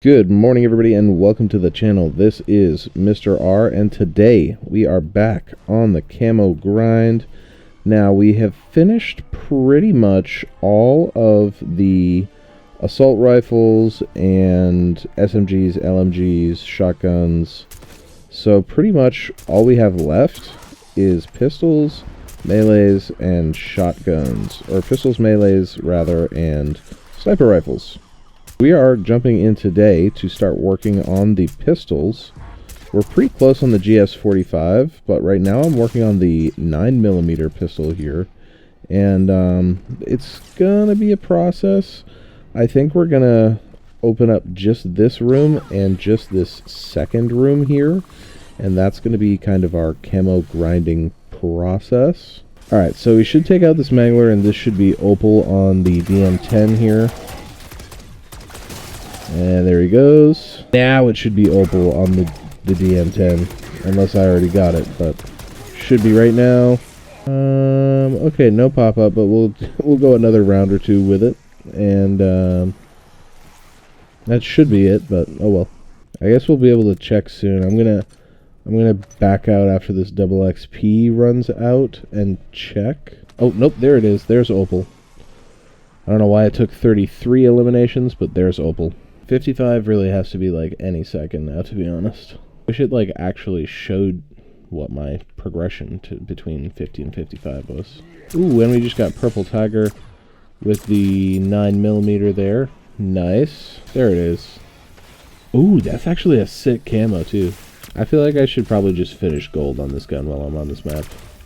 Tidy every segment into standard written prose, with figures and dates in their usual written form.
Good morning, everybody, and welcome to the channel. This is Mr. R, and today we are back on the camo grind. Now, we have finished pretty much all of the assault rifles and SMGs, LMGs, shotguns. So pretty much all we have left is pistols, melees, and shotguns. Or pistols, melees, rather, and sniper rifles. We are jumping in today to start working on the pistols. We're pretty close on the GS45, but right now I'm working on the 9mm pistol here. And it's gonna be a process. I think we're gonna open up just this room and just this second room here. And that's gonna be kind of our camo grinding process. Alright, so we should take out this mangler, and this should be opal on the DM10 here. And there he goes. Now it should be opal on the DM10, unless I already got it, but should be right now. Okay, no pop-up, but we'll go another round or two with it, and that should be it. But oh well. I guess we'll be able to check soon. I'm gonna back out after this double XP runs out and check. Oh nope, there it is. There's opal. I don't know why it took 33 eliminations, but there's opal. 55 really has to be like any second now, to be honest. Wish it like actually showed what my progression between 50 and 55 was. Ooh, and we just got purple tiger with the 9mm there. Nice. There it is. Ooh, that's actually a sick camo too. I feel like I should probably just finish gold on this gun while I'm on this map.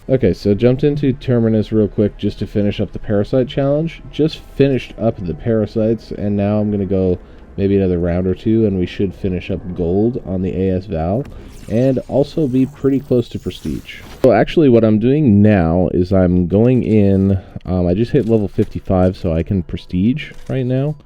Okay, so jumped into Terminus real quick just to finish up the parasite challenge. Just finished up the parasites, and now I'm gonna go maybe another round or two, and we should finish up gold on the AS Val, and also be pretty close to prestige. So actually what I'm doing now is I'm going in, I just hit level 55 so I can prestige right now,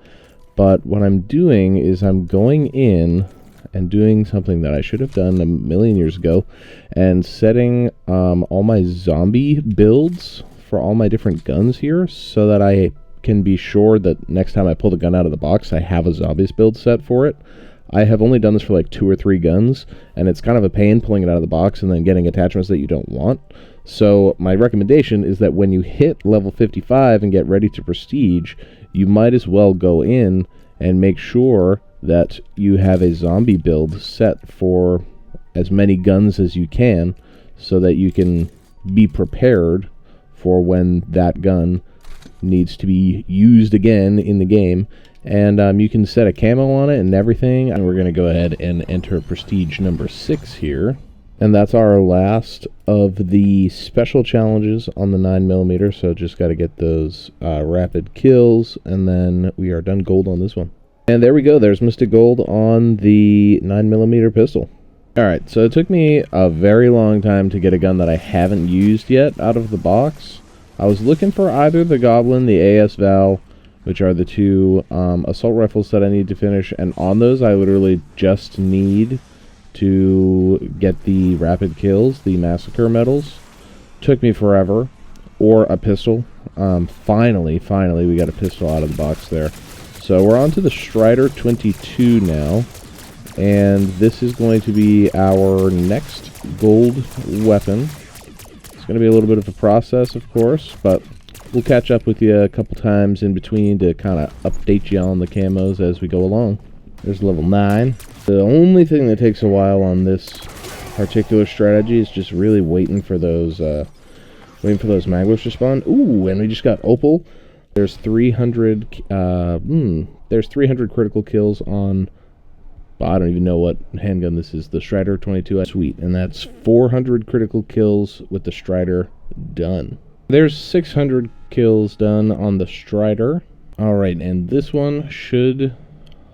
but what I'm doing is I'm going in and doing something that I should have done a million years ago, and setting all my zombie builds for all my different guns here, so that I can be sure that next time I pull the gun out of the box, I have a zombies build set for it. I have only done this for like 2 or 3 guns, and it's kind of a pain pulling it out of the box and then getting attachments that you don't want. So my recommendation is that when you hit level 55 and get ready to prestige, you might as well go in and make sure that you have a zombie build set for as many guns as you can, so that you can be prepared for when that gun needs to be used again in the game. And you can set a camo on it and everything. And we're going to go ahead and enter prestige number 6 here. And that's our last of the special challenges on the 9mm. So just got to get those rapid kills, and then we are done gold on this one. And there we go. There's Mystic Gold on the 9mm pistol. Alright, so it took me a very long time to get a gun that I haven't used yet out of the box. I was looking for either the Goblin, the AS Val, which are the 2 assault rifles that I need to finish, and on those I literally just need to get the rapid kills, the massacre medals. Took me forever. Or a pistol. Finally we got a pistol out of the box there. So we're on to the Strider 22 now, and this is going to be our next gold weapon. It's going to be a little bit of a process, of course, but we'll catch up with you a couple times in between to kind of update you on the camos as we go along. There's level 9. The only thing that takes a while on this particular strategy is just really waiting for those manglers to spawn. Ooh, and we just got opal. There's 300 critical kills on, I don't even know what handgun this is, the Strider 22. Sweet, and that's 400 critical kills with the Strider done. There's 600 kills done on the Strider. Alright, and this one should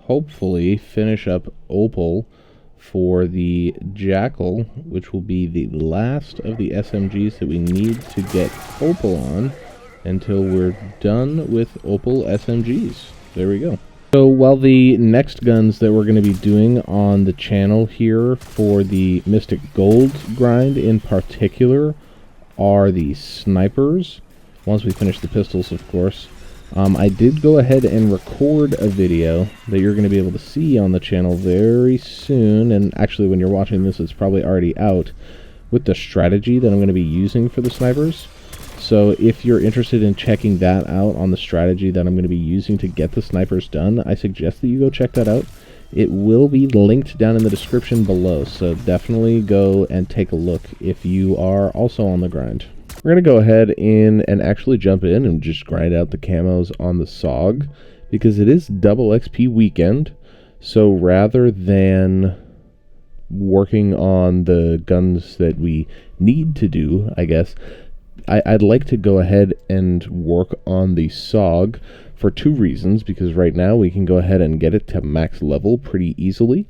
hopefully finish up opal for the Jackal, which will be the last of the SMGs that we need to get opal on until we're done with opal SMGs. There we go. So while the next guns that we're going to be doing on the channel here for the Mystic Gold grind in particular are the snipers, once we finish the pistols, of course. I did go ahead and record a video that you're going to be able to see on the channel very soon, and actually when you're watching this it's probably already out, with the strategy that I'm going to be using for the snipers. So if you're interested in checking that out on the strategy that I'm going to be using to get the snipers done, I suggest that you go check that out. It will be linked down in the description below, so definitely go and take a look if you are also on the grind. We're going to go ahead and actually jump in and just grind out the camos on the SOG, because it is double XP weekend. So rather than working on the guns that we need to do, I guess, I'd like to go ahead and work on the SOG for two reasons. Because right now we can go ahead and get it to max level pretty easily,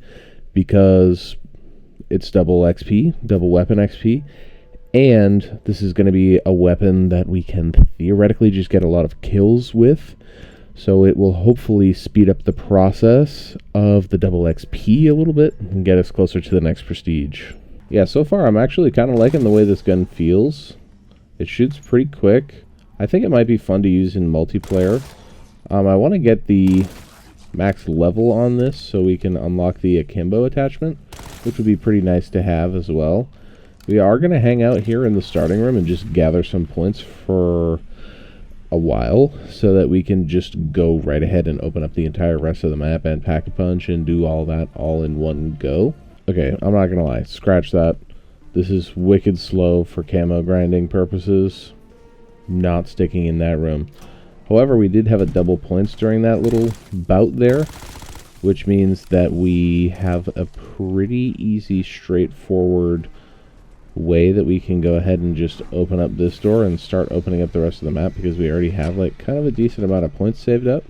because it's double XP, double weapon XP, and this is going to be a weapon that we can theoretically just get a lot of kills with. So it will hopefully speed up the process of the double XP a little bit and get us closer to the next prestige. Yeah, so far I'm actually kind of liking the way this gun feels. It shoots pretty quick. I think it might be fun to use in multiplayer. I want to get the max level on this so we can unlock the akimbo attachment, which would be pretty nice to have as well. We are going to hang out here in the starting room and just gather some points for a while so that we can just go right ahead and open up the entire rest of the map and pack a punch and do all that all in one go. Okay, I'm not going to lie. Scratch that. This is wicked slow for camo grinding purposes. Not sticking in that room. However, we did have a double points during that little bout there, which means that we have a pretty easy, straightforward way that we can go ahead and just open up this door and start opening up the rest of the map, because we already have like kind of a decent amount of points saved up.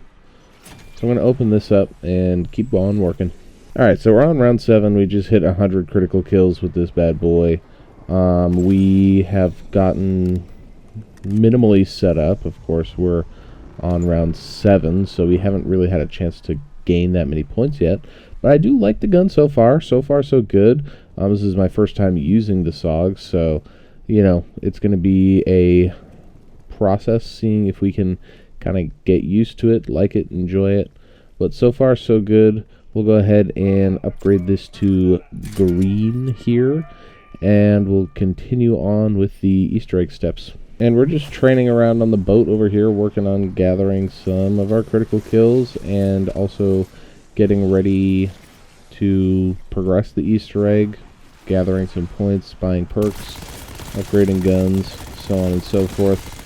So I'm going to open this up and keep on working. Alright, so we're on round 7. We just hit 100 critical kills with this bad boy. We have gotten minimally set up. Of course, we're on round 7, so we haven't really had a chance to gain that many points yet. But I do like the gun so far. So far, so good. This is my first time using the SOG, so, you know, it's going to be a process seeing if we can kind of get used to it, like it, enjoy it. But so far, so good. We'll go ahead and upgrade this to green here, and we'll continue on with the Easter egg steps. And we're just training around on the boat over here, working on gathering some of our critical kills and also getting ready to progress the Easter egg, gathering some points, buying perks, upgrading guns, so on and so forth.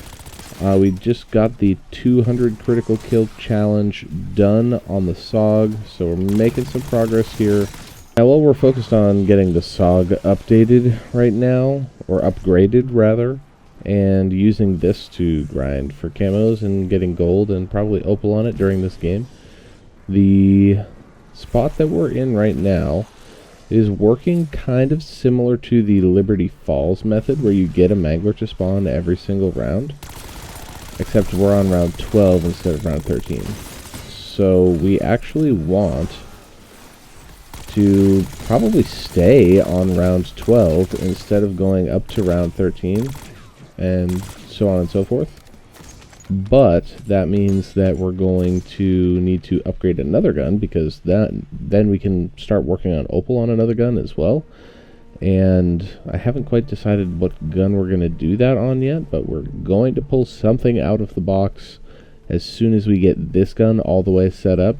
We just got the 200 critical kill challenge done on the SOG, so we're making some progress here. Now, while we're focused on getting the SOG updated right now, or upgraded rather, and using this to grind for camos and getting gold and probably opal on it during this game, the spot that we're in right now is working kind of similar to the Liberty Falls method, where you get a mangler to spawn every single round, except we're on round 12 instead of round 13. So we actually want to probably stay on round 12 instead of going up to round 13 and so on and so forth. But that means that we're going to need to upgrade another gun, because then we can start working on opal on another gun as well. And I haven't quite decided what gun we're going to do that on yet, but we're going to pull something out of the box as soon as we get this gun all the way set up,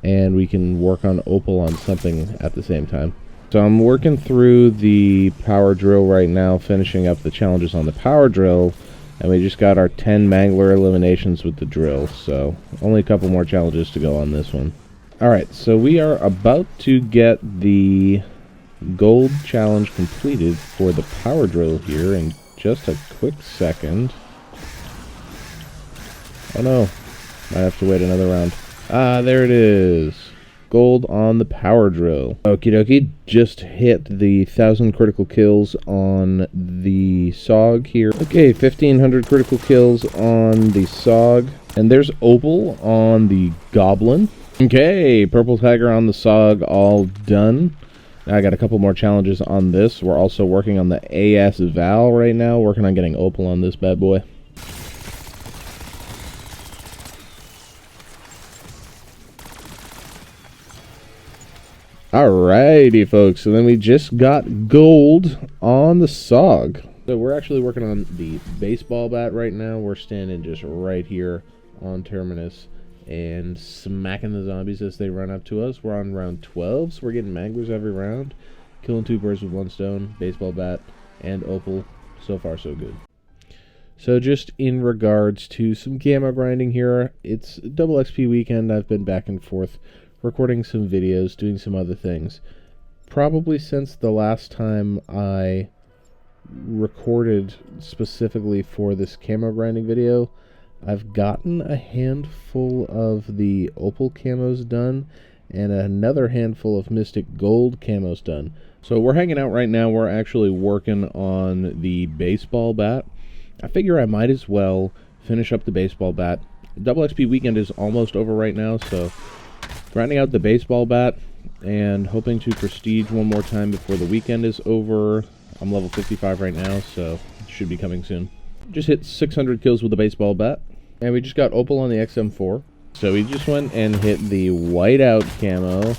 and we can work on opal on something at the same time. So I'm working through the power drill right now, finishing up the challenges on the power drill, and we just got our 10 mangler eliminations with the drill, so only a couple more challenges to go on this one. Alright, so we are about to get the gold challenge completed for the power drill here in just a quick second. Oh no, might have to wait another round. Ah, there it is. Gold on the power drill. Okie dokie, just hit the 1,000 critical kills on the SOG here. Okay, 1,500 critical kills on the SOG. And there's opal on the goblin. Okay, purple tiger on the SOG, all done. Now I got a couple more challenges on this. We're also working on the AS Val right now, working on getting opal on this bad boy. Alrighty, folks. So then we just got gold on the SOG. So we're actually working on the baseball bat right now. We're standing just right here on Terminus and smacking the zombies as they run up to us. We're on round 12, so we're getting manglers every round. Killing 2 birds with 1 stone, baseball bat, and opal. So far, so good. So just in regards to some camo grinding here, it's double XP weekend. I've been back and forth recording some videos, doing some other things. Probably since the last time I recorded specifically for this camo grinding video, I've gotten a handful of the opal camos done and another handful of mystic gold camos done. So we're hanging out right now. We're actually working on the baseball bat. I figure I might as well finish up the baseball bat. Double XP weekend is almost over right now, so grinding out the baseball bat and hoping to prestige one more time before the weekend is over. I'm level 55 right now, so it should be coming soon. Just hit 600 kills with the baseball bat. And we just got opal on the XM4. So we just went and hit the whiteout camo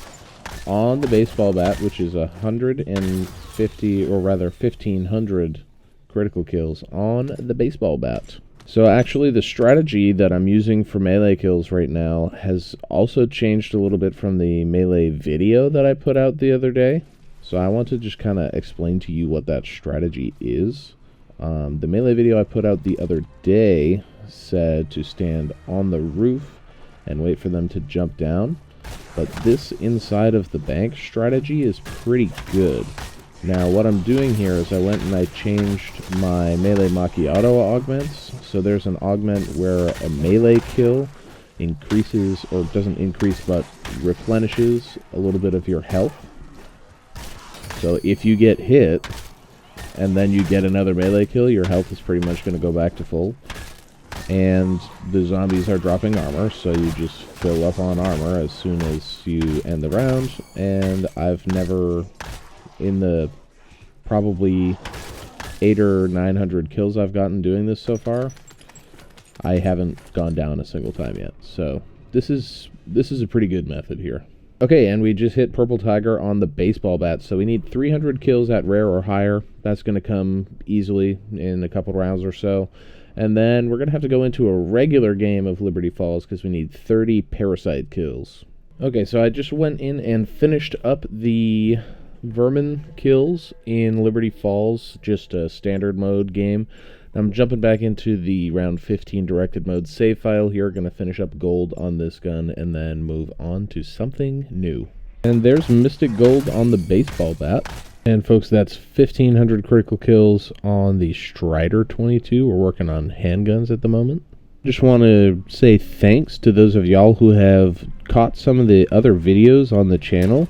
on the baseball bat, which is 150, or rather 1,500 critical kills on the baseball bat. So actually the strategy that I'm using for melee kills right now has also changed a little bit from the melee video that I put out the other day. So I want to just kind of explain to you what that strategy is. The melee video I put out the other day said to stand on the roof and wait for them to jump down. But this inside of the bank strategy is pretty good. Now what I'm doing here is I went and I changed my melee macchiato augments. So there's an augment where a melee kill increases, or doesn't increase, but replenishes a little bit of your health. So if you get hit and then you get another melee kill, your health is pretty much going to go back to full. And the zombies are dropping armor, so you just fill up on armor as soon as you end the round. And I've never, in the probably 800 or 900 kills I've gotten doing this so far, I haven't gone down a single time yet. So this is a pretty good method here. Okay, and we just hit Purple Tiger on the baseball bat, so we need 300 kills at rare or higher. That's going to come easily in a couple rounds or so. And then we're going to have to go into a regular game of Liberty Falls because we need 30 parasite kills. Okay, so I just went in and finished up the vermin kills in Liberty Falls, just a standard mode game. I'm jumping back into the round 15 directed mode save file here. Going to finish up gold on this gun and then move on to something new. And there's Mystic Gold on the baseball bat. And folks, that's 1,500 critical kills on the Strider 22. We're working on handguns at the moment. Just want to say thanks to those of y'all who have caught some of the other videos on the channel.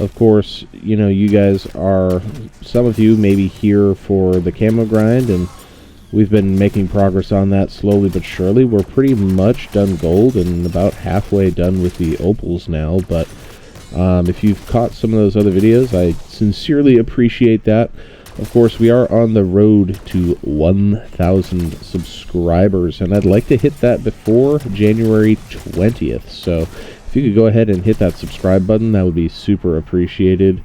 Of course, you know, you guys are, some of you maybe here for the camo grind, and we've been making progress on that slowly but surely. We're pretty much done gold and about halfway done with the opals now, but if you've caught some of those other videos, I sincerely appreciate that. Of course, we are on the road to 1,000 subscribers, and I'd like to hit that before January 20th. So if you could go ahead and hit that subscribe button, that would be super appreciated.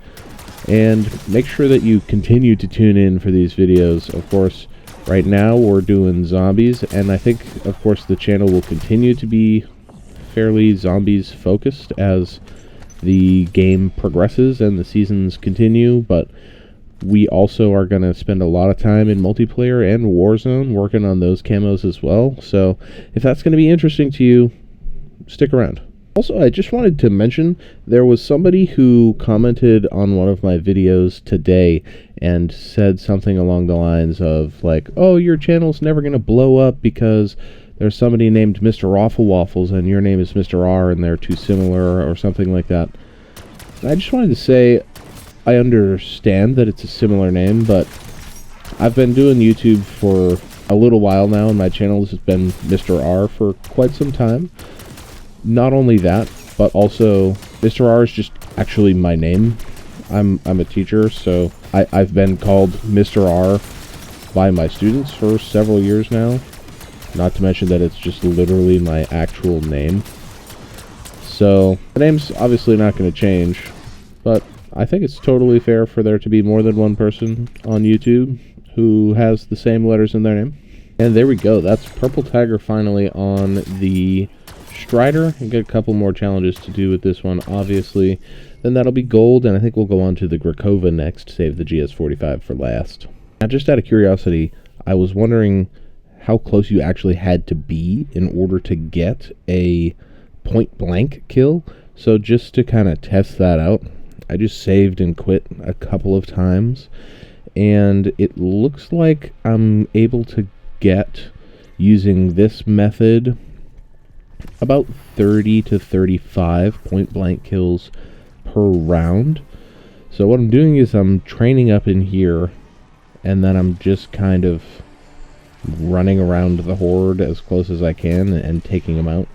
And make sure that you continue to tune in for these videos. Of course, right now we're doing zombies, and I think, of course, the channel will continue to be fairly zombies focused as the game progresses and the seasons continue, but we also are going to spend a lot of time in multiplayer and Warzone working on those camos as well. So if that's going to be interesting to you, stick around. Also, I just wanted to mention, there was somebody who commented on one of my videos today and said something along the lines of, like, oh, your channel's never going to blow up because there's somebody named Mr. Awful Waffles and your name is Mr. R and they're too similar, or something like that. I just wanted to say, I understand that it's a similar name, but I've been doing YouTube for a little while now, and my channel has been Mr. R for quite some time. Not only that, but also Mr. R is just actually my name. I'm a teacher, so I've been called Mr. R by my students for several years now. Not to mention that it's just literally my actual name. So the name's obviously not going to change. but I think it's totally fair for there to be more than one person on YouTube who has the same letters in their name. And there we go. That's Purple Tiger finally on the Strider. I've got a couple more challenges to do with this one, obviously. Then that'll be gold, and I think we'll go on to the Grakova next, save the GS45 for last. Now, just out of curiosity, I was wondering how close you actually had to be in order to get a point-blank kill. So just to kind of test that out, I just saved and quit a couple of times, and it looks like I'm able to get, using this method, about 30 to 35 point-blank kills per round. So what I'm doing is I'm training up in here, and then I'm just kind of running around the horde as close as I can and taking them out.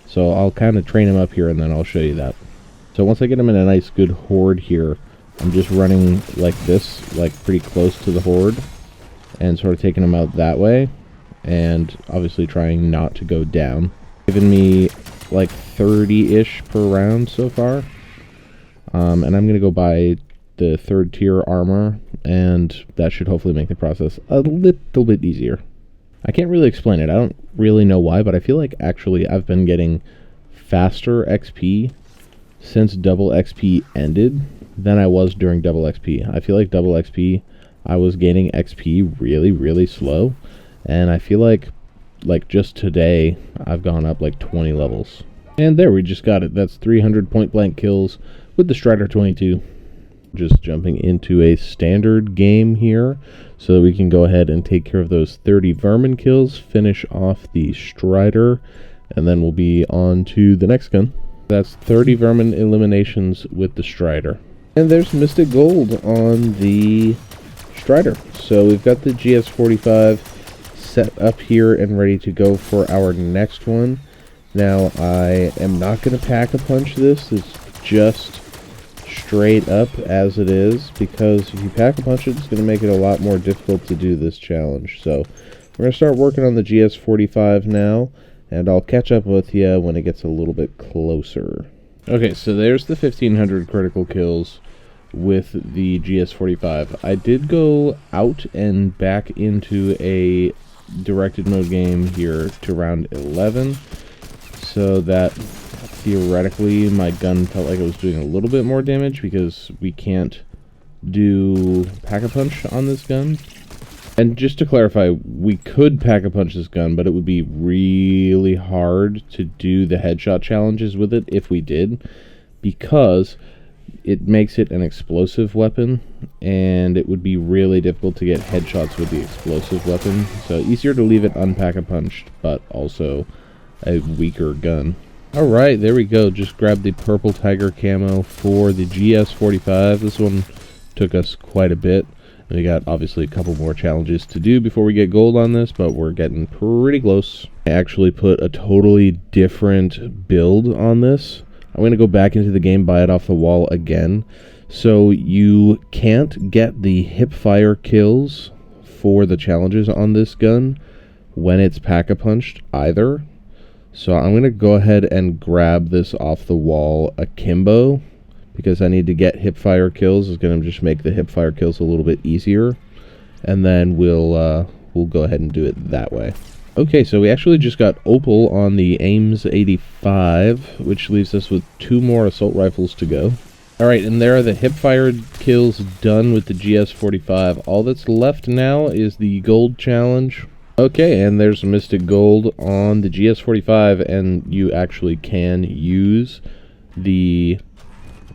So I'll kind of train them up here, and then I'll show you that. So once I get them in a nice good horde here, I'm just running like this, like pretty close to the horde, and sort of taking them out that way, and obviously trying not to go down. Giving me like 30-ish per round so far. And I'm going to go buy the 3rd tier armor, and that should hopefully make the process a little bit easier. I can't really explain it. I don't really know why, but I feel like actually I've been getting faster XP since double XP ended than I was during double XP. I feel like double XP, I was gaining XP really, really slow, and I feel like just today I've gone up like 20 levels. And there, we just got it. That's 300 point blank kills with the Strider 22. Just jumping into a standard game here so that we can go ahead and take care of those 30 vermin kills, finish off the Strider, and then we'll be on to the next gun. That's 30 vermin eliminations with the Strider. And there's Mystic Gold on the Strider. So we've got the GS45 set up here and ready to go for our next one. Now, I am not going to pack a punch this. It's just straight up as it is, because if you pack a punch it, it's going to make it a lot more difficult to do this challenge. So we're going to start working on the GS45 now, and I'll catch up with you when it gets a little bit closer. Okay, so there's the 1500 critical kills with the GS45. I did go out and back into a directed mode game here to round 11, so that theoretically my gun felt like it was doing a little bit more damage, because we can't do pack-a-punch on this gun. And just to clarify, we could pack-a-punch this gun, but it would be really hard to do the headshot challenges with it if we did, because it makes it an explosive weapon, and it would be really difficult to get headshots with the explosive weapon. So easier to leave it unpack-a-punched, but also a weaker gun. Alright, there we go. Just grabbed the Purple Tiger camo for the GS45. This one took us quite a bit. We got obviously a couple more challenges to do before we get gold on this, but we're getting pretty close. I actually put a totally different build on this. I'm going to go back into the game, buy it off the wall again. So you can't get the hip fire kills for the challenges on this gun when it's pack-a-punched either. So I'm going to go ahead and grab this off the wall akimbo, because I need to get hip fire kills. It's going to just make the hip fire kills a little bit easier, and then we'll go ahead and do it that way. Okay, so we actually just got opal on the Ames 85, which leaves us with 2 more assault rifles to go. Alright, and there are the hip-fired kills done with the GS45. All that's left now is the gold challenge. Okay, and there's Mystic Gold on the GS45, and you actually can use the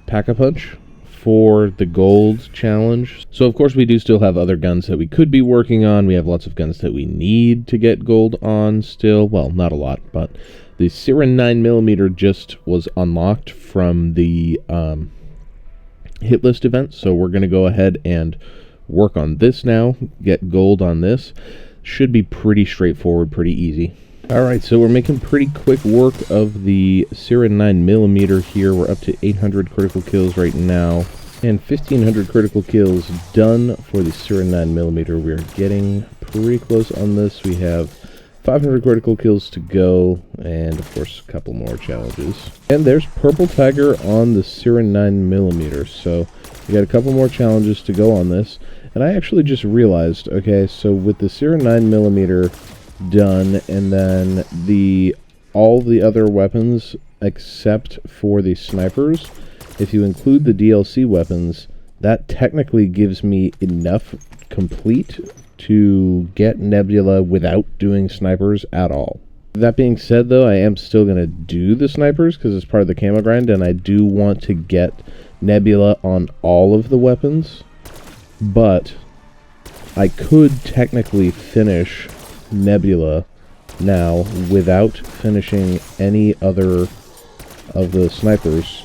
Pack-a-Punch for the gold challenge. So of course we do still have other guns that we could be working on. We have lots of guns that we need to get gold on still. Well, not a lot, but the Siren 9mm just was unlocked from the hit list event, so we're going to go ahead and work on this now, get gold on this. Should be pretty straightforward, pretty easy. Alright, so we're making pretty quick work of the Siren 9mm here. We're up to 800 critical kills right now, and 1500 critical kills done for the Siren 9mm. We're getting pretty close on this. We have 500 critical kills to go, and of course a couple more challenges. And there's Purple Tiger on the Siren 9mm, so we got a couple more challenges to go on this. And I actually just realized, okay, so with the Siren 9mm done, and then all the other weapons except for the snipers, if you include the DLC weapons, that technically gives me enough complete to get Nebula without doing snipers at all. That being said, though, I am still going to do the snipers because it's part of the camo grind, and I do want to get Nebula on all of the weapons, but I could technically finish Nebula now without finishing any other of the snipers.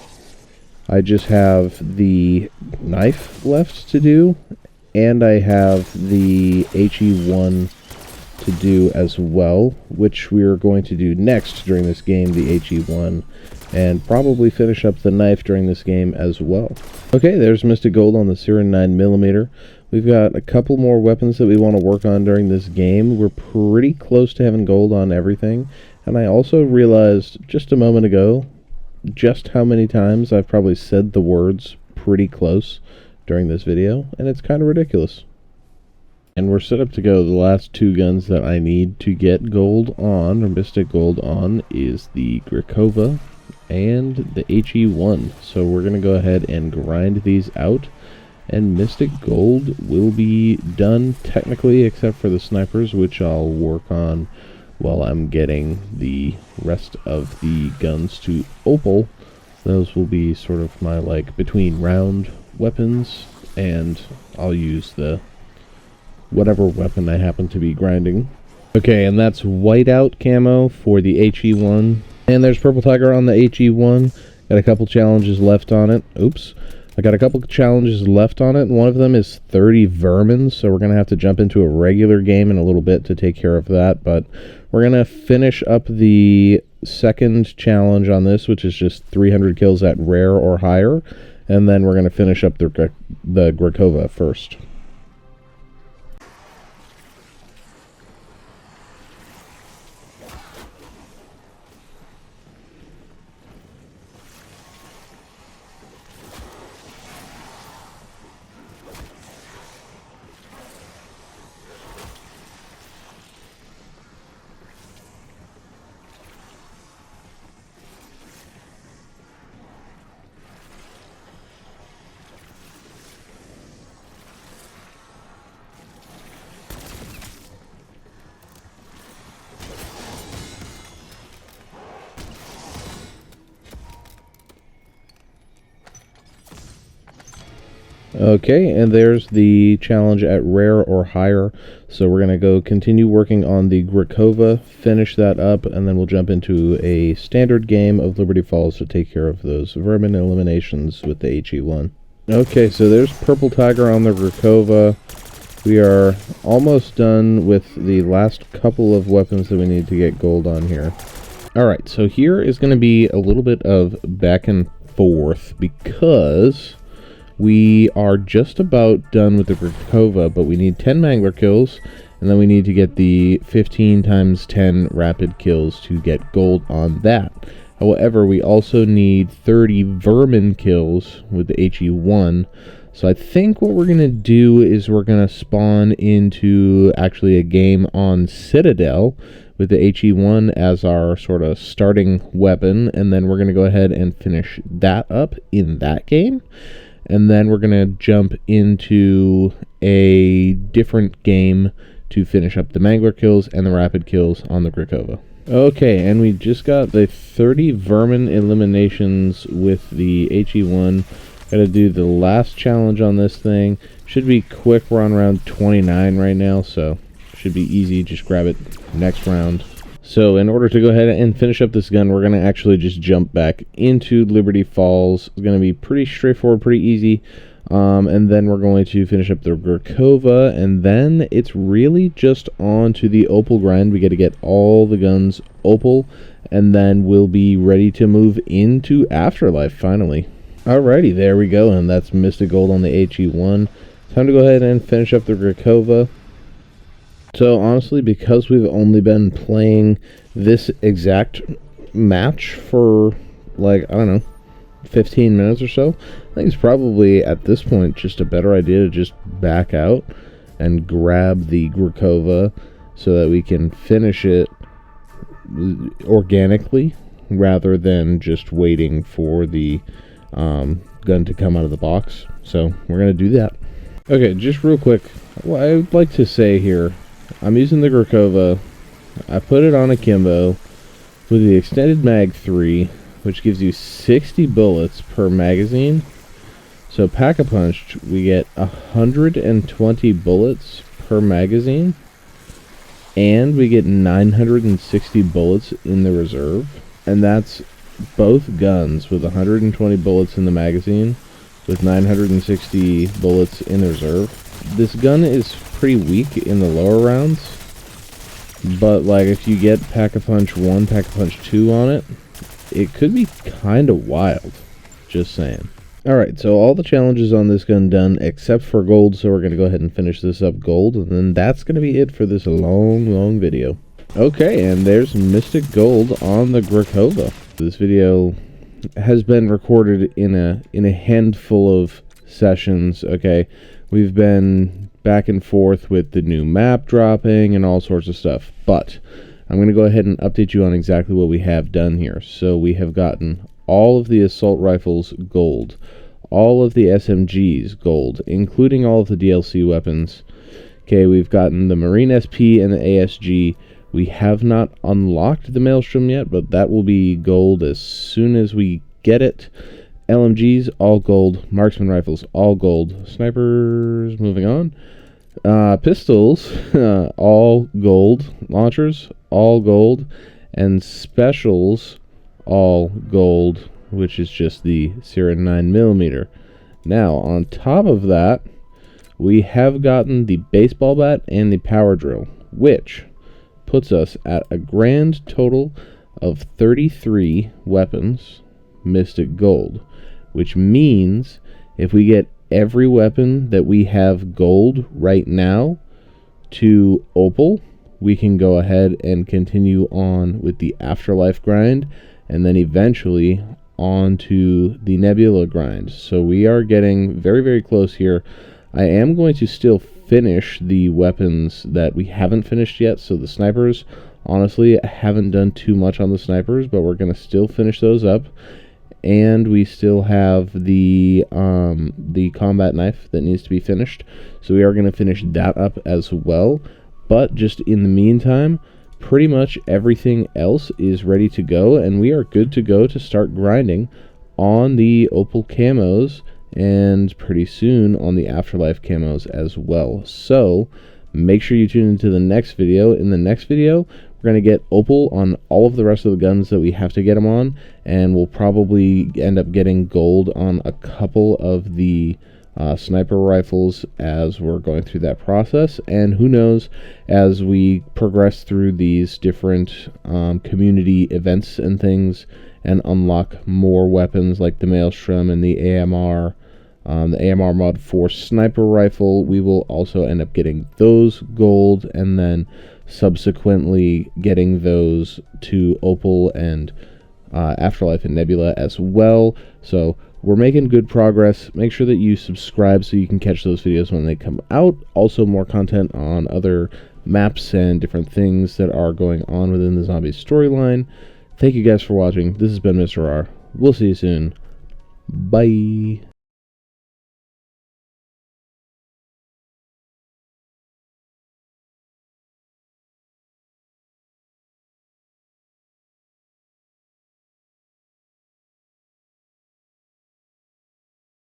I just have the knife left to do, and I have the HE1 to do as well, which we are going to do next during this game, the HE1, and probably finish up the knife during this game as well. Okay, there's Mystic Gold on the Siren 9mm. We've got a couple more weapons that we want to work on during this game. We're pretty close to having gold on everything, and I also realized just a moment ago just how many times I've probably said the words pretty close during this video, and it's kind of ridiculous. And we're set up to go. The last two guns that I need to get gold on, or Mystic Gold on, is the Grakova and the HE1. So we're going to go ahead and grind these out, and Mystic Gold will be done technically, except for the snipers, which I'll work on while I'm getting the rest of the guns to Opal. Those will be sort of my, like, between round weapons, and I'll use the whatever weapon I happen to be grinding. Okay, and that's whiteout camo for the HE1. And there's Purple Tiger on the HE1. Got a couple challenges left on it. Oops. I got a couple challenges left on it. One of them is 30 vermin, so we're going to have to jump into a regular game in a little bit to take care of that. But we're going to finish up the second challenge on this, which is just 300 kills at rare or higher. And then we're going to finish up the Grakova first. Okay, and there's the challenge at rare or higher. So we're going to go continue working on the Grakova, finish that up, and then we'll jump into a standard game of Liberty Falls to take care of those vermin eliminations with the HE1. Okay, so there's Purple Tiger on the Grakova. We are almost done with the last couple of weapons that we need to get gold on here. Alright, so here is going to be a little bit of back and forth because we are just about done with the Grakova, but we need 10 Mangler kills, and then we need to get the 15 times 10 rapid kills to get gold on that. However, we also need 30 vermin kills with the HE1. So I think what we're going to do is we're going to spawn into actually a game on Citadel with the HE1 as our sort of starting weapon, and then we're going to go ahead and finish that up in that game. And then we're going to jump into a different game to finish up the Mangler kills and the rapid kills on the Grakova. Okay, and we just got the 30 vermin eliminations with the HE1. Got to do the last challenge on this thing. Should be quick. We're on round 29 right now, so should be easy. Just grab it next round. So in order to go ahead and finish up this gun, we're going to actually just jump back into Liberty Falls. It's going to be pretty straightforward, pretty easy. And then we're going to finish up the Grakova, and then it's really just on to the Opal grind. We got to get all the guns Opal, and then we'll be ready to move into Afterlife finally. Alrighty, there we go, and that's Mystic Gold on the HE1. Time to go ahead and finish up the Grakova. So honestly, because we've only been playing this exact match for, like, I don't know, 15 minutes or so, I think it's probably at this point just a better idea to just back out and grab the Grakova so that we can finish it organically rather than just waiting for the gun to come out of the box. So we're going to do that. Okay, just real quick, what I would like to say here, I'm using the Grakova. I put it on akimbo with the extended mag 3, which gives you 60 bullets per magazine. So Pack-a-Punch, we get 120 bullets per magazine, and we get 960 bullets in the reserve. And that's both guns with 120 bullets in the magazine with 960 bullets in the reserve. This gun is pretty weak in the lower rounds, but like if you get Pack-a-Punch 1, Pack-a-Punch 2 on it, it could be kind of wild. Just saying. Alright, so all the challenges on this gun done except for gold, so we're going to go ahead and finish this up gold, and then that's going to be it for this long video. Okay, and there's Mystic Gold on the Grakova. This video has been recorded in a handful of sessions, okay? We've been back and forth with the new map dropping and all sorts of stuff, but I'm going to go ahead and update you on exactly what we have done here. So we have gotten all of the assault rifles gold, all of the SMGs gold, including all of the DLC weapons. Okay, we've gotten the Marine SP and the ASG. We have not unlocked the Maelstrom yet, but that will be gold as soon as we get it. LMGs, all gold. Marksman rifles, all gold. Snipers, moving on. Pistols, all gold. Launchers, all gold. And specials, all gold, which is just the Sierra 9mm. Now, on top of that, we have gotten the baseball bat and the power drill, which puts us at a grand total of 33 weapons, Mystic Gold, which means if we get every weapon that we have gold right now to Opal, we can go ahead and continue on with the Afterlife grind, and then eventually on to the Nebula grind. So we are getting very close here. I am going to still finish the weapons that we haven't finished yet. So the snipers, honestly, I haven't done too much on the snipers, but we're going to still finish those up. And we still have the combat knife that needs to be finished. So we are going to finish that up as well. But just in the meantime, pretty much everything else is ready to go, and we are good to go to start grinding on the Opal camos and pretty soon on the Afterlife camos as well. So make sure you tune into the next video. In the next video, we're going to get Opal on all of the rest of the guns that we have to get them on, and we'll probably end up getting gold on a couple of the sniper rifles as we're going through that process. And who knows, as we progress through these different community events and things and unlock more weapons like the Maelstrom and the AMR Mod 4 sniper rifle, we will also end up getting those gold and then subsequently getting those to Opal and Afterlife and Nebula as well. So we're making good progress. Make sure that you subscribe so you can catch those videos when they come out. Also, more content on other maps and different things that are going on within the Zombies storyline. Thank you guys for watching. This has been Mr. R. We'll see you soon. Bye.